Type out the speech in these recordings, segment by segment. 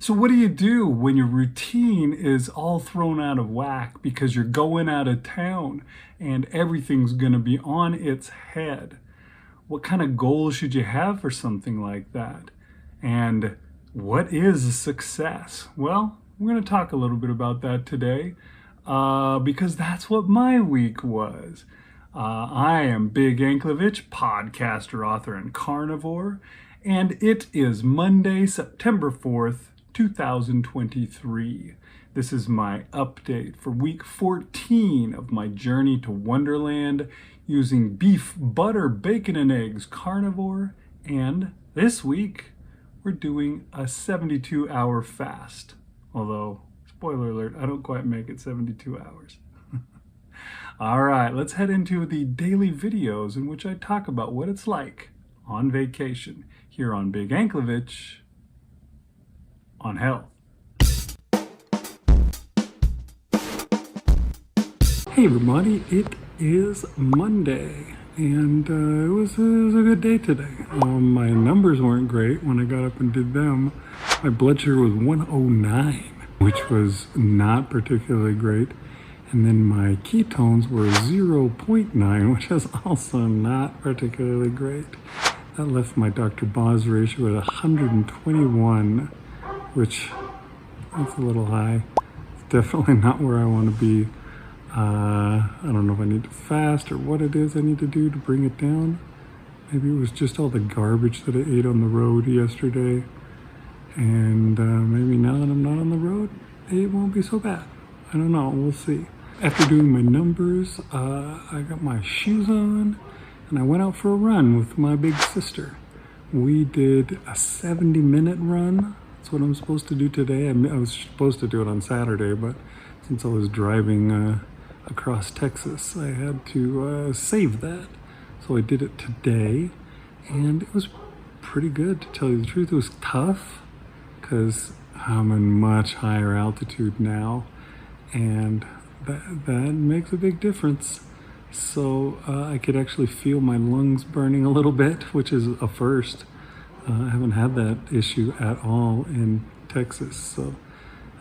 So what do you do when your routine is all thrown out of whack because you're going out of town and everything's going to be on its head? What kind of goals should you have for something like that? And what is a success? Well, we're going to talk a little bit about that today because that's what my week was. I am Big Anklevich, podcaster, author, and carnivore, and it is Monday, September 4th, 2023. This is my update for week 14 of my journey to Wonderland using beef, butter, bacon, and eggs carnivore. And this week, we're doing a 72-hour fast. Although, spoiler alert, I don't quite make it 72 hours. All right, let's head into the daily videos in which I talk about what it's like on vacation here on Big Anklevich on health. Hey everybody, it is Monday and it was a good day today. My numbers weren't great when I got up and did them. My blood sugar was 109, which was not particularly great. And then my ketones were 0.9, which is also not particularly great. That left my Dr. Boz ratio at 121, which that's a little high. It's definitely not where I want to be. I don't know if I need to fast or what it is I need to do to bring it down. Maybe it was just all the garbage that I ate on the road yesterday. And maybe now that I'm not on the road, it won't be so bad. I don't know, we'll see. After doing my numbers, I got my shoes on and I went out for a run with my big sister. We did a 70-minute run. That's what I'm supposed to do today. I was supposed to do it on Saturday, but since I was driving across Texas, I had to save that. So I did it today and it was pretty good, to tell you the truth. It was tough because I'm in much higher altitude now, and that makes a big difference. So I could actually feel my lungs burning a little bit, which is a first. I haven't had that issue at all in Texas. So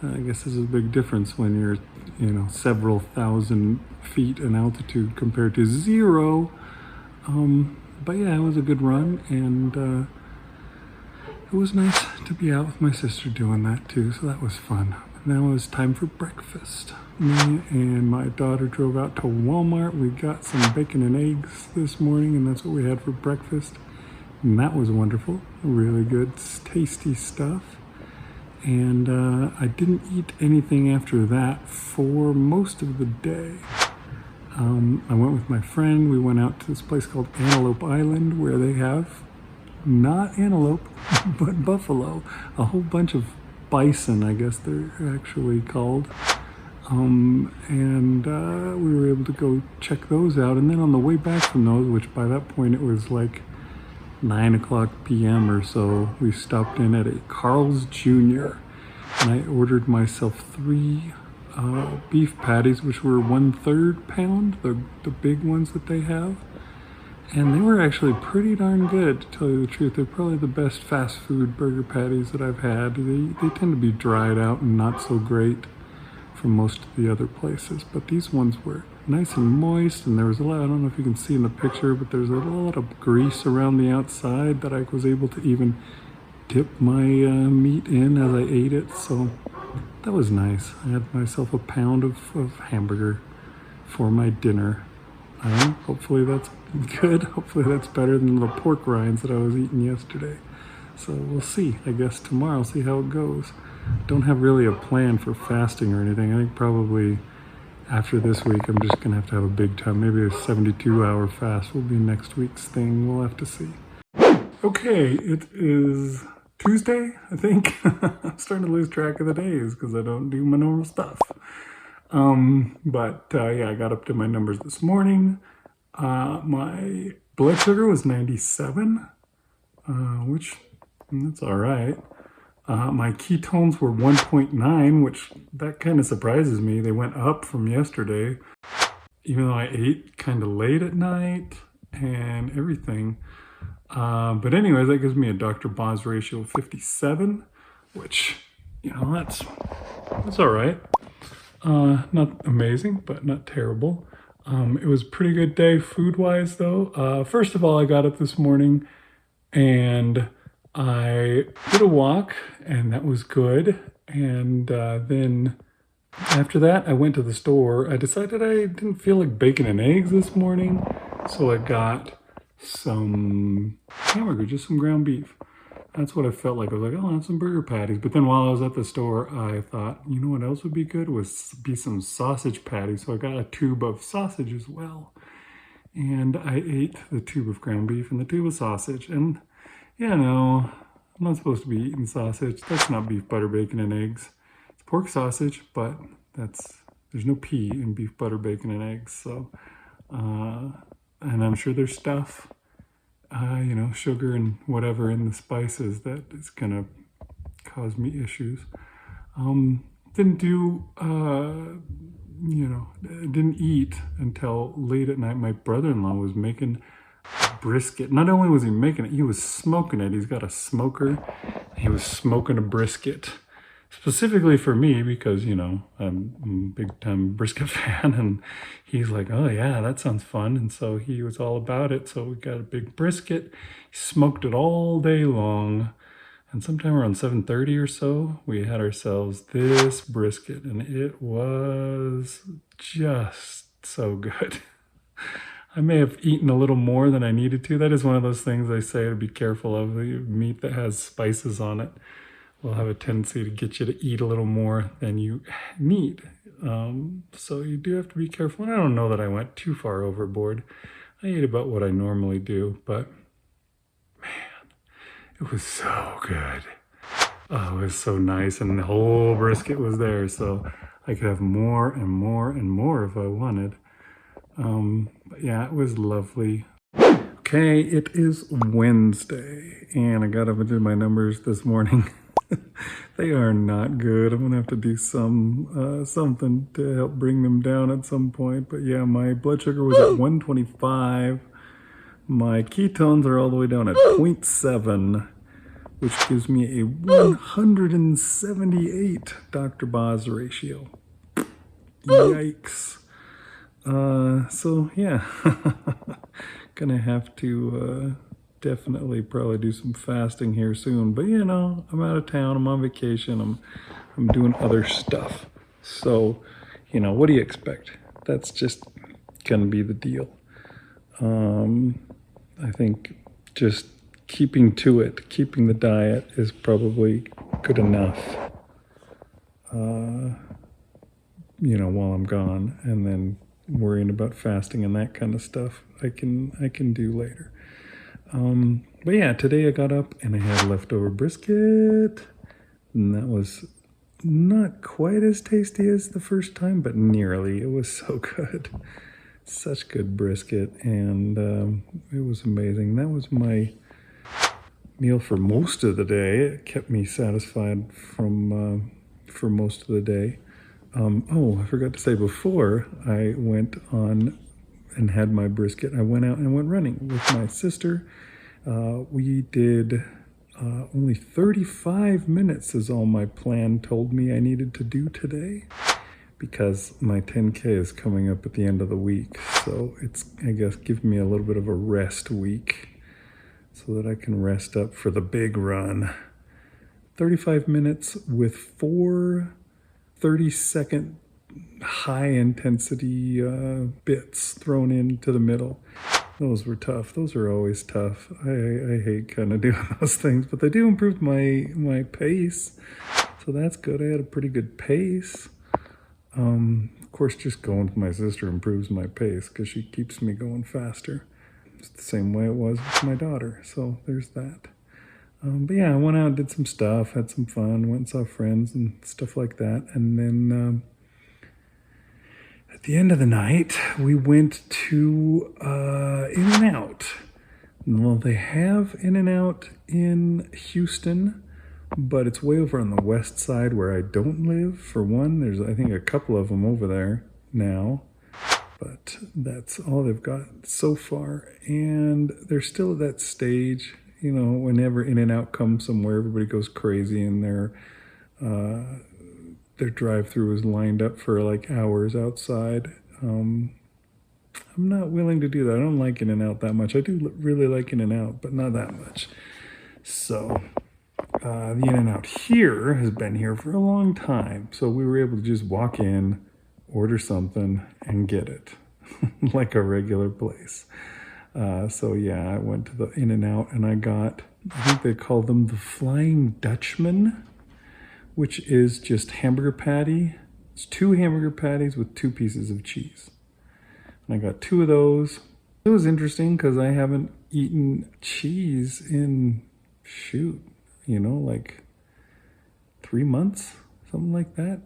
I guess this is a big difference when you're, several thousand feet in altitude compared to zero. But yeah, it was a good run, and it was nice to be out with my sister doing that too. So that was fun. Now it's time for breakfast. Me and my daughter drove out to Walmart. We got some bacon and eggs this morning, and that's what we had for breakfast. And that was wonderful. Really good, tasty stuff. And I didn't eat anything after that for most of the day. I went with my friend. We went out to this place called Antelope Island, where they have not antelope, but buffalo. A whole bunch of bison, I guess they're actually called. And we were able to go check those out. And then on the way back from those, which by that point it was like 9 o'clock p.m. or so, we stopped in at a Carl's Jr. and I ordered myself 3 beef patties, which were 1/3 pound, the big ones that they have. And they were actually pretty darn good, to tell you the truth. They're probably the best fast food burger patties that I've had. They tend to be dried out and not so great from most of the other places, but these ones were nice and moist, and there was a lot, I don't know if you can see in the picture, but there's a lot of grease around the outside that I was able to even dip my meat in as I ate it, so that was nice. I had myself a pound of hamburger for my dinner. Hopefully that's good. Hopefully that's better than the pork rinds that I was eating yesterday. So we'll see. I guess tomorrow, see how it goes. Don't have really a plan for fasting or anything. I think probably after this week, I'm just going to have a big time. Maybe a 72-hour fast will be next week's thing. We'll have to see. Okay, it is Tuesday, I think. I'm starting to lose track of the days because I don't do my normal stuff. Yeah, I got up to my numbers this morning. My blood sugar was 97, which that's all right. My ketones were 1.9, which that kind of surprises me. They went up from yesterday, even though I ate kind of late at night and everything. But anyways, that gives me a Dr. Boz ratio of 57, which you know, that's all right. Not amazing, but not terrible. It was a pretty good day food-wise, though. First of all, I got up this morning and I did a walk, and that was good. And then after that, I went to the store. I decided I didn't feel like bacon and eggs this morning, so I got some hamburger, just some ground beef. That's what I felt like. I was like, oh, I'll have some burger patties. But then while I was at the store, I thought, you know what else would be good? Was be some sausage patties. So I got a tube of sausage as well. And I ate the tube of ground beef and the tube of sausage. And, yeah, no, I'm not supposed to be eating sausage. That's not beef, butter, bacon, and eggs. It's pork sausage, but there's no P in beef, butter, bacon, and eggs. So, and I'm sure there's stuff, you know, sugar and whatever in the spices that is going to cause me issues. Didn't do, you know, didn't eat until late at night. My brother-in-law was making brisket. Not only was he making it, he was smoking it. He's got a smoker. He was smoking a brisket specifically for me because, you know, I'm a big time brisket fan, and he's like, oh yeah, that sounds fun. And so he was all about it. So we got a big brisket. He smoked it all day long. And sometime around 7:30 or so, we had ourselves this brisket, and it was just so good. I may have eaten a little more than I needed to. That is one of those things I say to be careful of. The meat that has spices on it will have a tendency to get you to eat a little more than you need. So you do have to be careful. And I don't know that I went too far overboard. I ate about what I normally do, but it was so good. Oh, it was so nice, and the whole brisket was there, so I could have more and more and more if I wanted. But yeah, it was lovely. Okay, it is Wednesday, and I got up and did my numbers this morning. They are not good. I'm gonna have to do something to help bring them down at some point. But yeah, my blood sugar was at 125. My ketones are all the way down at 0.7, which gives me a 178 Dr. Boz ratio. Yikes. So yeah, gonna have to definitely probably do some fasting here soon. But you know, I'm out of town, I'm on vacation, I'm doing other stuff. So, you know, what do you expect? That's just gonna be the deal. I think just keeping to it, keeping the diet is probably good enough, you know, while I'm gone, and then worrying about fasting and that kind of stuff I can do later. But yeah, today I got up and I had leftover brisket, and that was not quite as tasty as the first time, but nearly. It was so good. Such good brisket, and it was amazing. That was my meal for most of the day. It kept me satisfied from for most of the day. Oh, I forgot to say, before I went on and had my brisket, I went out and went running with my sister. We did only 35 minutes is all my plan told me I needed to do today, because my 10K is coming up at the end of the week. So it's, I guess, giving me a little bit of a rest week so that I can rest up for the big run. 35 minutes with 4 30-second high-intensity bits thrown into the middle. Those were tough. Those are always tough. I hate kind of doing those things, but they do improve my pace. So that's good. I had a pretty good pace. Of course, just going with my sister improves my pace because she keeps me going faster. It's the same way it was with my daughter, so there's that. But yeah, I went out and did some stuff, had some fun, went and saw friends and stuff like that. And then at the end of the night, we went to In-N-Out. Well, they have In-N-Out in Houston, but it's way over on the west side where I don't live. For one, there's, I think, a couple of them over there now, but that's all they've got so far. And they're still at that stage, you know, whenever In-N-Out comes somewhere, everybody goes crazy and they're Their drive-through was lined up for like hours outside. I'm not willing to do that. I don't like In-N-Out that much. I do really like In-N-Out, but not that much. So the In-N-Out here has been here for a long time. So we were able to just walk in, order something, and get it like a regular place. So yeah, I went to the In-N-Out and I got, I think they call them the Flying Dutchman, which is just hamburger patty. It's 2 hamburger patties with 2 pieces of cheese. And I got 2 of those. It was interesting because I haven't eaten cheese in, shoot, you know, like 3 months, something like that.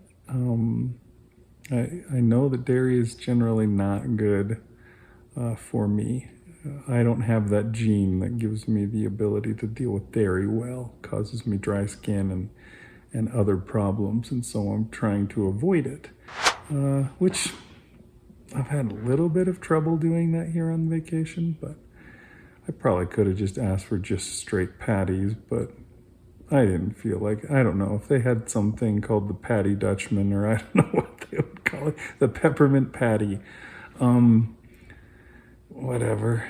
I know that dairy is generally not good for me. I don't have that gene that gives me the ability to deal with dairy well. It causes me dry skin and other problems, and so I'm trying to avoid it, which I've had a little bit of trouble doing that here on vacation, but I probably could have just asked for just straight patties, but I didn't feel like, I don't know if they had something called the Patty Dutchman, or I don't know what they would call it, the peppermint patty. Whatever.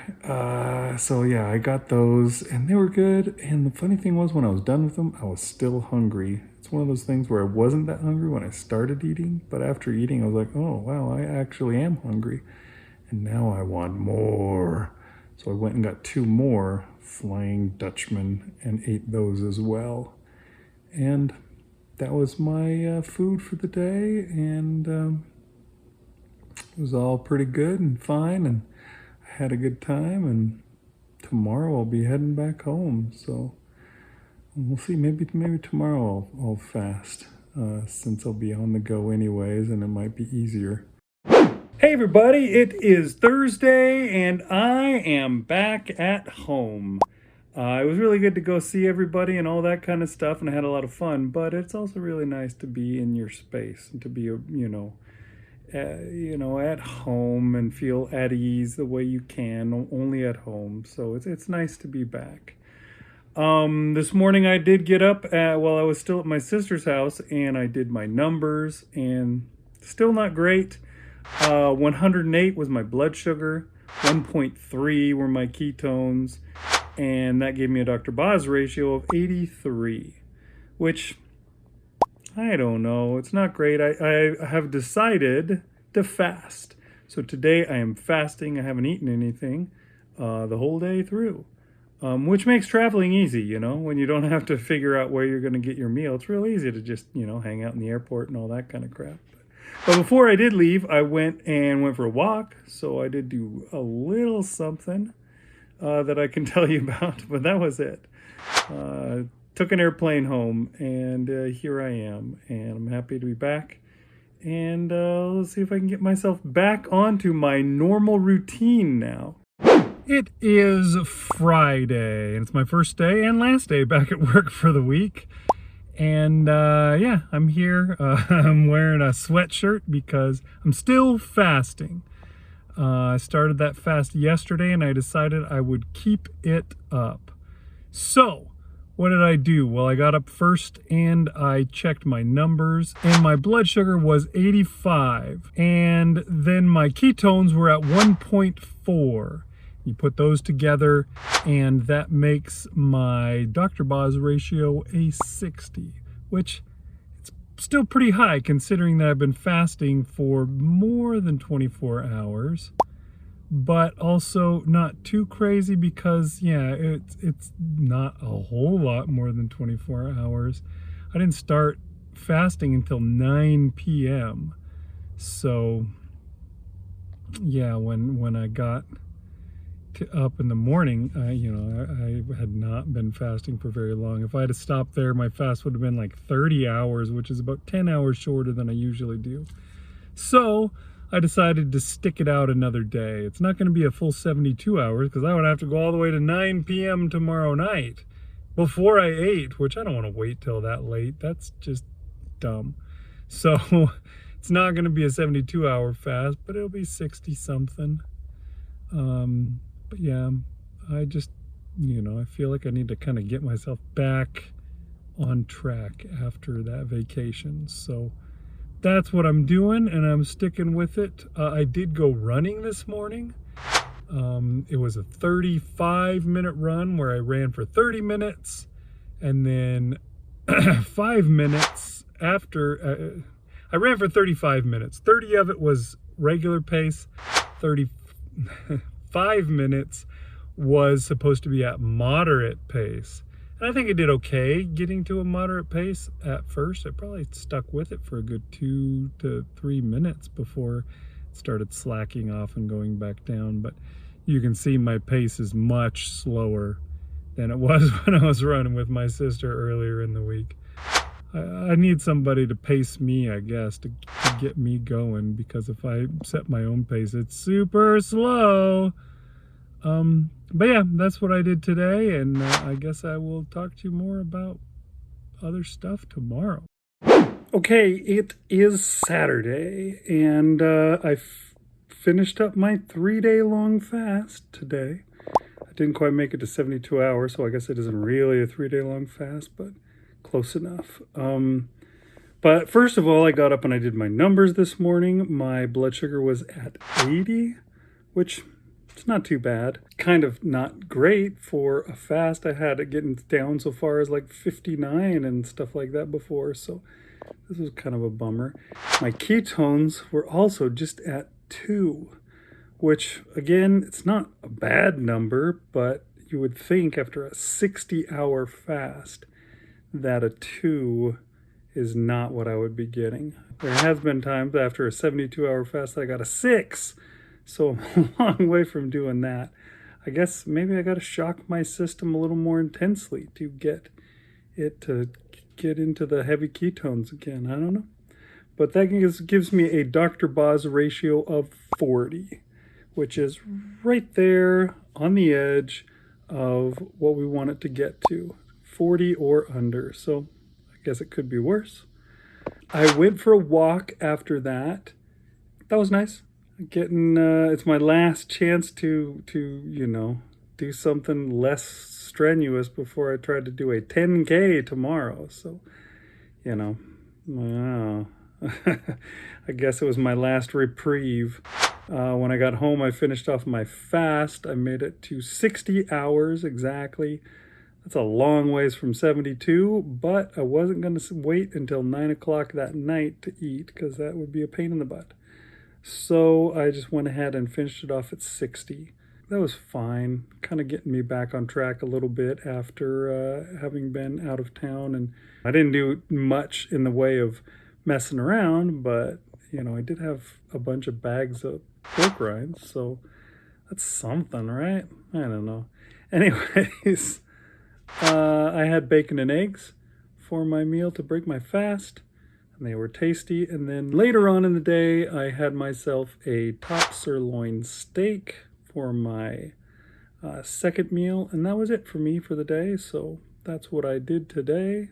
So yeah, I got those and they were good. And the funny thing was, when I was done with them, I was still hungry. It's one of those things where I wasn't that hungry when I started eating, but after eating, I was like, oh, wow, I actually am hungry. And now I want more. So I went and got 2 more Flying Dutchman and ate those as well. And that was my food for the day. And it was all pretty good and fine. And had a good time, and tomorrow I'll be heading back home. So we'll see. Maybe tomorrow I'll fast, since I'll be on the go anyways, and it might be easier. Hey everybody, it is Thursday, and I am back at home. It was really good to go see everybody and all that kind of stuff, and I had a lot of fun. But it's also really nice to be in your space and to be, at home and feel at ease the way you can, only at home. So it's nice to be back. This morning I did get up while I was still at my sister's house, and I did my numbers, and still not great. 108 was my blood sugar, 1.3 were my ketones, and that gave me a Dr. Boz ratio of 83, which, I don't know, it's not great. I have decided to fast. So today I am fasting. I haven't eaten anything the whole day through, which makes traveling easy, when you don't have to figure out where you're going to get your meal. It's real easy to just, hang out in the airport and all that kind of crap. But before I did leave, I went for a walk. So I did do a little something that I can tell you about, but that was it. Took an airplane home, and here I am, and I'm happy to be back. And let's see if I can get myself back onto my normal routine now. It is Friday, and it's my first day and last day back at work for the week. And yeah, I'm here. I'm wearing a sweatshirt because I'm still fasting. I started that fast yesterday, and I decided I would keep it up. So what did I do? Well, I got up first and I checked my numbers, and my blood sugar was 85, and then my ketones were at 1.4. You put those together, and that makes my Dr. Boz ratio a 60, which it's still pretty high considering that I've been fasting for more than 24 hours. But also not too crazy because, yeah, it's not a whole lot more than 24 hours. I didn't start fasting until 9 p.m. So, yeah, when I got up in the morning, I had not been fasting for very long. If I had to stop there, my fast would have been like 30 hours, which is about 10 hours shorter than I usually do. So I decided to stick it out another day. It's not going to be a full 72 hours because I would have to go all the way to 9 p.m. tomorrow night before I ate, which I don't want to wait till that late. That's just dumb. So it's not going to be a 72-hour fast, but it'll be 60-something. But yeah, I just, I feel like I need to kind of get myself back on track after that vacation. So that's what I'm doing, and I'm sticking with it. I did go running this morning. It was a 35-minute run where I ran for 30 minutes, and then 5 minutes after, I ran for 35 minutes. 30 of it was regular pace. 35 minutes was supposed to be at moderate pace. And I think I did okay getting to a moderate pace at first. I probably stuck with it for a good 2 to 3 minutes before it started slacking off and going back down. But you can see my pace is much slower than it was when I was running with my sister earlier in the week. I need somebody to pace me, I guess, to get me going, because if I set my own pace, it's super slow. But yeah, that's what I did today, and I guess I will talk to you more about other stuff tomorrow. Okay, it is Saturday, and I finished up my 3-day long fast today. I didn't quite make it to 72 hours, so I guess it isn't really a 3-day long fast, but close enough. But first of all, I got up and I did my numbers this morning. My blood sugar was at 80, which it's not too bad. Kind of not great for a fast. I had it getting down so far as like 59 and stuff like that before, so this was kind of a bummer. My ketones were also just at 2, which again, it's not a bad number, but you would think after a 60-hour fast that a 2 is not what I would be getting. There has been times after a 72-hour fast that I got a 6, so I'm a long way from doing that. I guess maybe I got to shock my system a little more intensely to get it to get into the heavy ketones again. I don't know. But that gives me a Dr. Boz ratio of 40, which is right there on the edge of what we want it to get to. 40 or under, so I guess it could be worse. I went for a walk after that. That was nice. Getting it's my last chance to do something less strenuous before I try to do a 10K tomorrow. So wow. I guess it was my last reprieve. When I got home, I finished off my fast. I made it to 60 hours exactly. That's a long ways from 72, but I wasn't going to wait until 9 o'clock that night to eat, because that would be a pain in the butt. So I just went ahead and finished it off at 60. That was fine, kind of getting me back on track a little bit after having been out of town. And I didn't do much in the way of messing around, but I did have a bunch of bags of pork rinds, so that's something, right? I don't know. Anyways, I had bacon and eggs for my meal to break my fast, and they were tasty. And then later on in the day, I had myself a top sirloin steak for my second meal, and that was it for me for the day. So that's what I did today.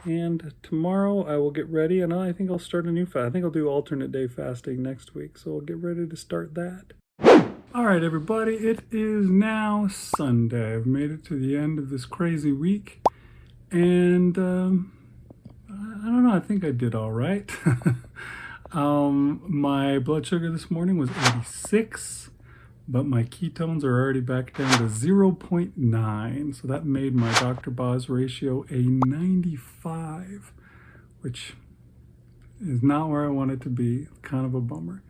And tomorrow I will get ready, and I think I'll start a new fast. I think I'll do alternate day fasting next week, so I'll get ready to start that. All right, everybody, it is now Sunday. I've made it to the end of this crazy week, and I don't know, I think I did all right. My blood sugar this morning was 86, but my ketones are already back down to 0.9, so that made my Dr. Boz ratio a 95, which is not where I want it to be. Kind of a bummer.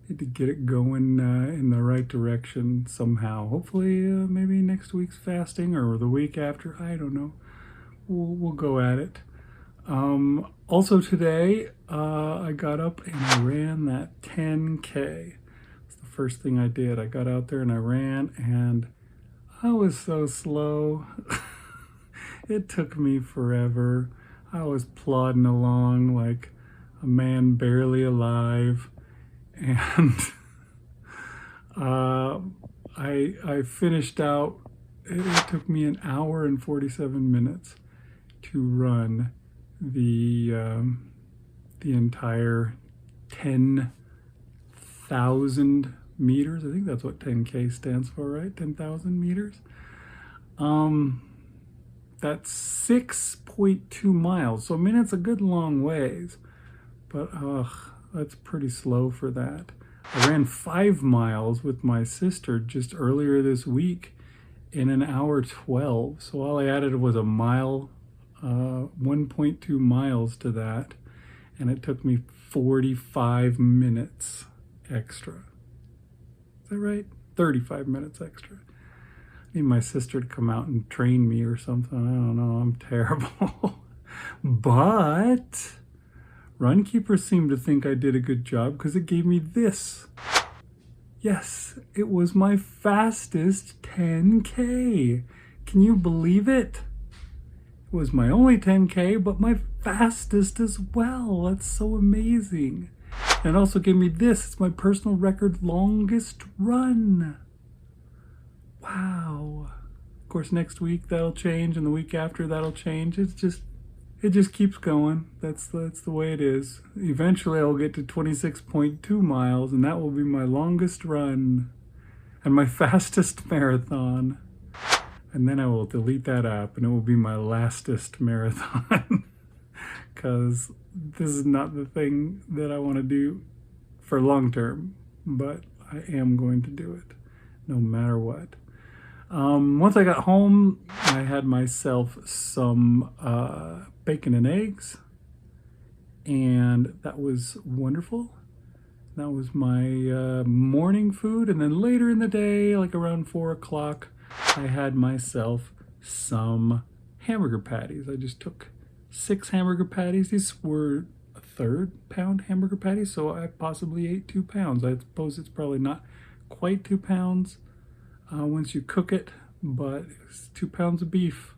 Need to get it going in the right direction somehow. Hopefully maybe next week's fasting or the week after. I don't know. We'll go at it. Also today I got up and I ran that 10K. It's the first thing I did. I got out there and I ran, and I was so slow. It took me forever. I was plodding along like a man barely alive. And I finished out. It took me an hour and 47 minutes to run the entire 10,000 meters. I think that's what 10K stands for, right? 10,000 meters. That's 6.2 1.2 miles. So, I mean, it's a good long ways, but that's pretty slow for that. I ran 5 miles with my sister just earlier this week in an hour 12. So all I added was a mile, 1.2 miles to that, and it took me 45 minutes extra. Is that right? 35 minutes extra. I need my sister to come out and train me or something. I don't know. I'm terrible. But Runkeeper seemed to think I did a good job because it gave me this. Yes, it was my fastest 10K. Can you believe it? It was my only 10K, but my fastest as well. That's so amazing. And it also gave me this. It's my personal record longest run. Wow. Of course, next week that'll change, and the week after that'll change. It just keeps going. That's the way it is. Eventually I'll get to 26.2 miles, and that will be my longest run and my fastest marathon. And then I will delete that app, and it will be my lastest marathon. Because this is not the thing that I want to do for long term, but I am going to do it no matter what. Once I got home, I had myself some bacon and eggs, and that was wonderful. That was my morning food, and then later in the day, like around 4 o'clock, I had myself some hamburger patties. I just took 6 hamburger patties. These were a 1/3 pound hamburger patties, so I possibly ate 2 pounds. I suppose it's probably not quite 2 pounds once you cook it, but it was 2 pounds of beef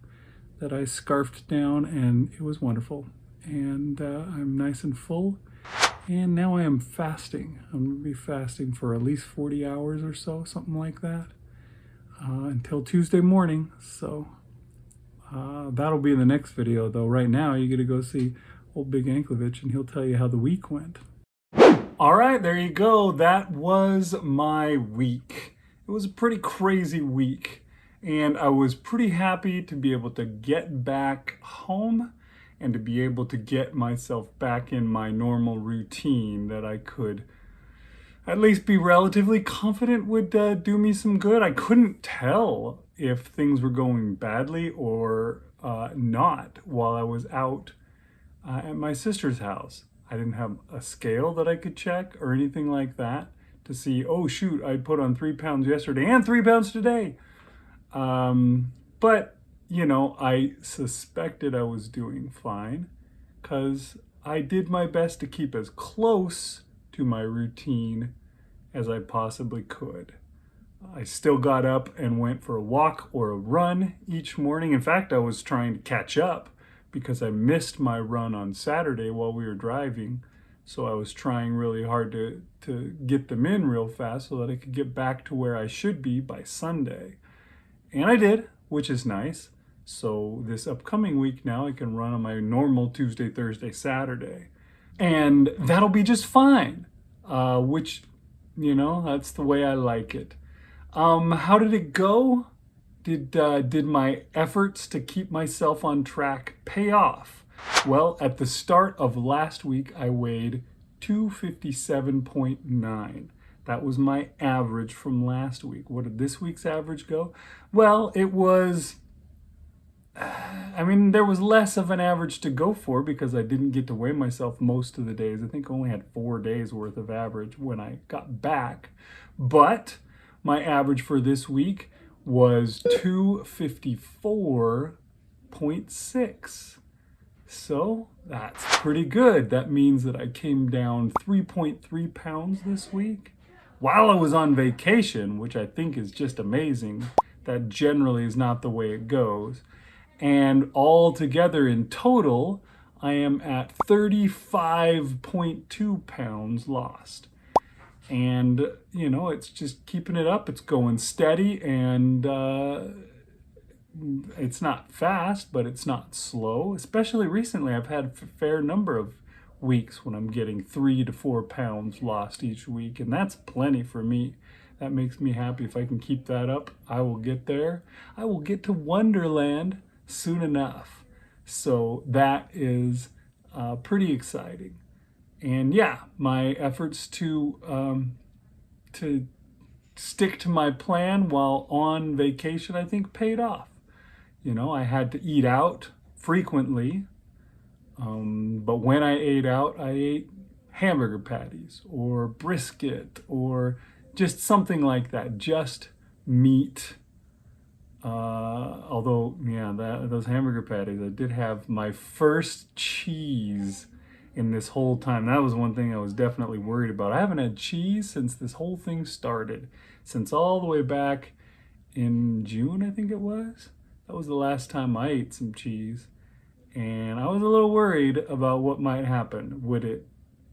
that I scarfed down, and it was wonderful. And I'm nice and full, and now I am fasting. I'm going to be fasting for at least 40 hours or so, something like that, until Tuesday morning. So that'll be in the next video, though. Right now, you get to go see old Big Anklovich, and he'll tell you how the week went. All right, there you go. That was my week. It was a pretty crazy week, and I was pretty happy to be able to get back home and to be able to get myself back in my normal routine that I could at least be relatively confident would do me some good. I couldn't tell if things were going badly or not while I was out at my sister's house. I didn't have a scale that I could check or anything like that to see, oh shoot, I put on 3 pounds yesterday and 3 pounds today. But, you know, I suspected I was doing fine because I did my best to keep as close to my routine as I possibly could. I still got up and went for a walk or a run each morning. In fact, I was trying to catch up because I missed my run on Saturday while we were driving. So I was trying really hard to get them in real fast so that I could get back to where I should be by Sunday. And I did, which is nice. So this upcoming week now I can run on my normal Tuesday, Thursday, Saturday. And that'll be just fine, which, you know, that's the way I like it. How did it go? Did my efforts to keep myself on track pay off? Well, at the start of last week, I weighed 257.9. That was my average from last week. What did this week's average go? Well, it was, I mean, there was less of an average to go for because I didn't get to weigh myself most of the days. I think I only had 4 days worth of average when I got back. But my average for this week was 254.6. So that's pretty good. That means that I came down 3.3 pounds this week while I was on vacation, which I think is just amazing. That generally is not the way it goes. And all together in total, I am at 35.2 pounds lost. And, you know, it's just keeping it up. It's going steady, and it's not fast, but it's not slow. Especially recently, I've had a fair number of weeks when I'm getting 3 to 4 pounds lost each week, and that's plenty for me. That makes me happy. If I can keep that up, I will get there. I will get to Wonderland soon enough. So that is pretty exciting. And yeah, my efforts to stick to my plan while on vacation, I think, paid off. You know, I had to eat out frequently, but when I ate out, I ate hamburger patties or brisket or just something like that, just meat. Although, yeah, those hamburger patties, I did have my first cheese in this whole time. That was one thing I was definitely worried about. I haven't had cheese since this whole thing started, since all the way back in June, I think it was. That was the last time I ate some cheese. And I was a little worried about what might happen. Would it,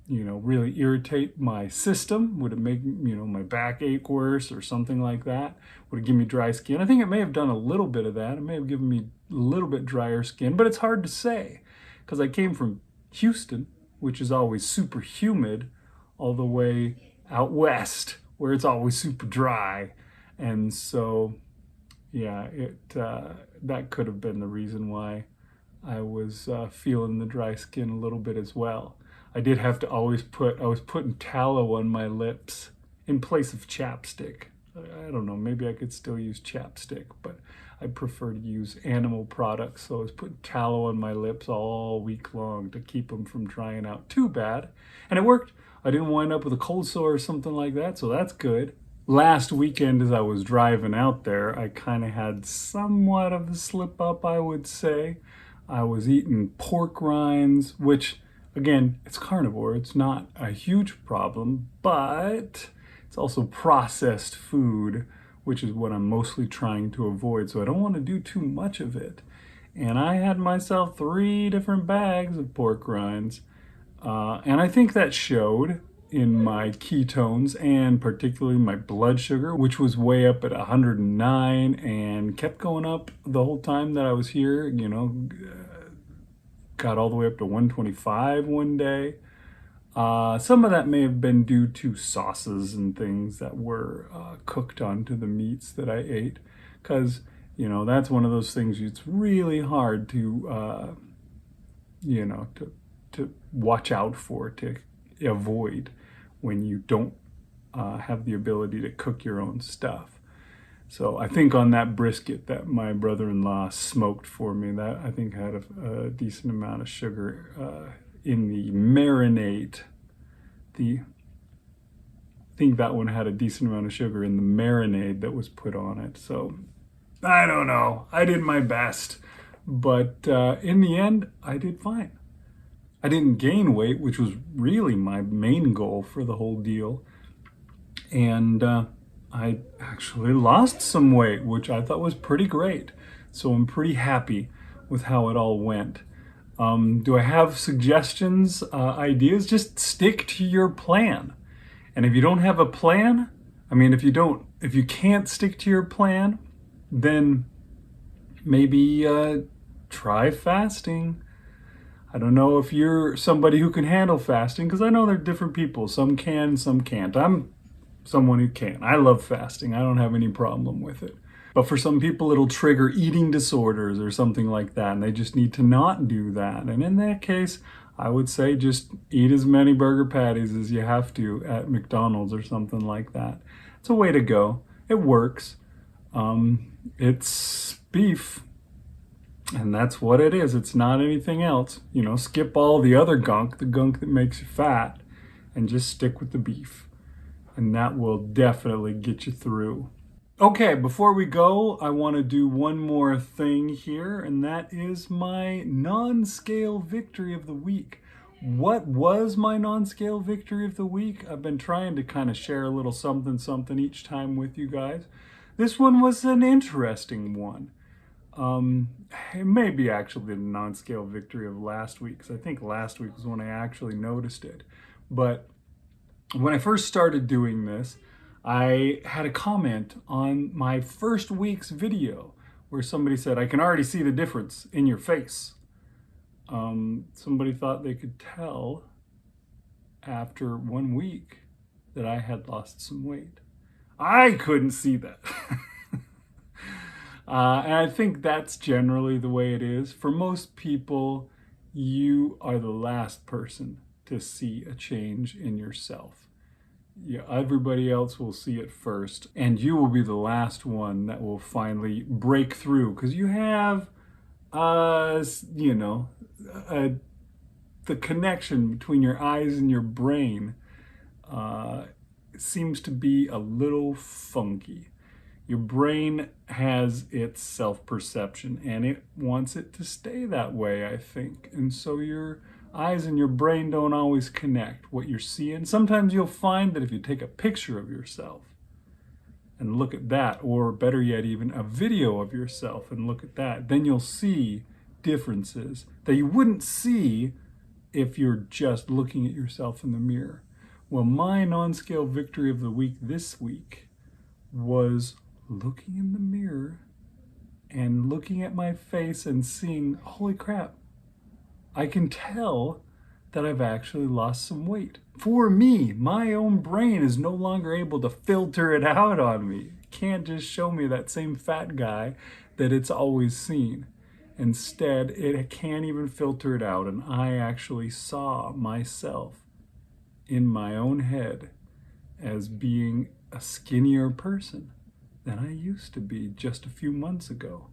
really irritate my system? Would it make, my back ache worse or something like that? Would it give me dry skin? I think it may have done a little bit of that. It may have given me a little bit drier skin, but it's hard to say because I came from Houston, which is always super humid, all the way out west where it's always super dry. And so, yeah, that could have been the reason why I was feeling the dry skin a little bit as well. I did have to always I was putting tallow on my lips in place of chapstick. I don't know, maybe I could still use chapstick, but I prefer to use animal products. So I was putting tallow on my lips all week long to keep them from drying out too bad. And it worked. I didn't wind up with a cold sore or something like that, so that's good. Last weekend, as I was driving out there, I kind of had somewhat of a slip up, I would say. I was eating pork rinds, which, again, it's carnivore. It's not a huge problem, but it's also processed food, which is what I'm mostly trying to avoid. So I don't want to do too much of it. And I had myself 3 different bags of pork rinds. And I think that showed in my ketones and particularly my blood sugar, which was way up at 109 and kept going up the whole time that I was here, got all the way up to 125 one day. Some of that may have been due to sauces and things that were cooked onto the meats that I ate, because, that's one of those things it's really hard to, to watch out for, to avoid when you don't have the ability to cook your own stuff. So I think on that brisket that my brother-in-law smoked for me, that I think had a decent amount of sugar in the marinade. I think that one had a decent amount of sugar in the marinade that was put on it. So I don't know. I did my best, but in the end, I did fine. I didn't gain weight, which was really my main goal for the whole deal. And I actually lost some weight, which I thought was pretty great. So I'm pretty happy with how it all went. Do I have suggestions, ideas? Just stick to your plan. And if you don't have a plan, if you can't stick to your plan, then maybe try fasting. I don't know if you're somebody who can handle fasting, because I know there are different people. Some can, some can't. I'm someone who can. I love fasting. I don't have any problem with it. But for some people, it'll trigger eating disorders or something like that, and they just need to not do that. And in that case, I would say just eat as many burger patties as you have to at McDonald's or something like that. It's a way to go. It works. It's beef. And that's what it is. It's not anything else. Skip all the other gunk, the gunk that makes you fat, and just stick with the beef. And that will definitely get you through. Okay, before we go, I want to do one more thing here, and that is my non-scale victory of the week. What was my non-scale victory of the week? I've been trying to kind of share a little something each time with you guys. This one was an interesting one. It may be actually the non-scale victory of last week, because I think last week was when I actually noticed it. But when I first started doing this, I had a comment on my first week's video where somebody said, "I can already see the difference in your face." Somebody thought they could tell after 1 week that I had lost some weight. I couldn't see that. And I think that's generally the way it is. For most people, you are the last person to see a change in yourself. Yeah, everybody else will see it first, and you will be the last one that will finally break through because you have, you know, the connection between your eyes and your brain seems to be a little funky. Your brain has its self-perception and it wants it to stay that way, I think. And so your eyes and your brain don't always connect what you're seeing. Sometimes you'll find that if you take a picture of yourself and look at that, or better yet, even a video of yourself and look at that, then you'll see differences that you wouldn't see if you're just looking at yourself in the mirror. Well, my non-scale victory of the week this week was looking in the mirror and looking at my face and seeing, holy crap, I can tell that I've actually lost some weight. For me, my own brain is no longer able to filter it out on me. It can't just show me that same fat guy that it's always seen. Instead, it can't even filter it out, and I actually saw myself in my own head as being a skinnier person than I used to be just a few months ago.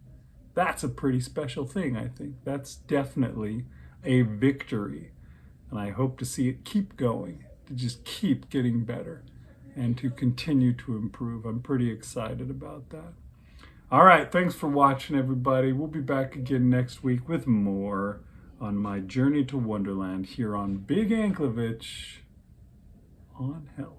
That's a pretty special thing, I think. That's definitely a victory. And I hope to see it keep going, to just keep getting better and to continue to improve. I'm pretty excited about that. All right, thanks for watching, everybody. We'll be back again next week with more on my journey to Wonderland here on Big Anklevich on Health.